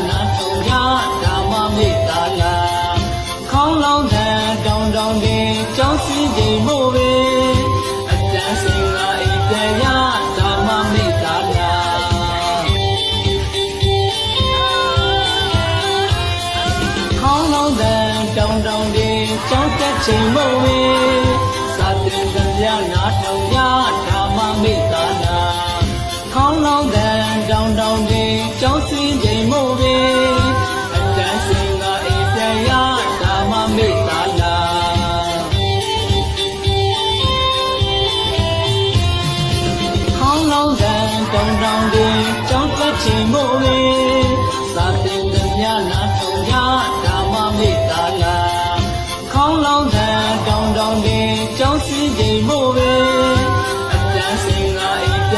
နာထုံရဓမ္မမေတ္တာလာခေါင်းလောင်းတဲ့တောင်တောင်တင်ကြောင်းစည်းချိန်မို့ပဲအတန်းစင်ကအိပ်တရားဓမ္မမေတ္တာလာခေါင်းလောင်းတဲ့တောင်တောင်တင်ကြောင်းတက်ချိန်မို့ပဲစာတင်ကြရနာထုံရဓမ္မမေတ္တာလာခေါင်းလောင်းတဲ့တောင်တောင်တင်ကြောင်းစည်းချိန်မို့ပဲအတန်းစင်ကအိပ်တရားဓမ္မမေတ္တာလာခေါင်းလောင်းတဲ့တောင်တောင်တင်ကြောင်းတက်ချိန်မို့ပဲစာတင်ကြရနာထုံရဓမ္မမေတ္တာလာခေါင်းလောင်းတဲ့တောင်တောင်တင်ကြောင်းစည်းချိန်မို့ပဲအတန်းစင်ကအိပ်တ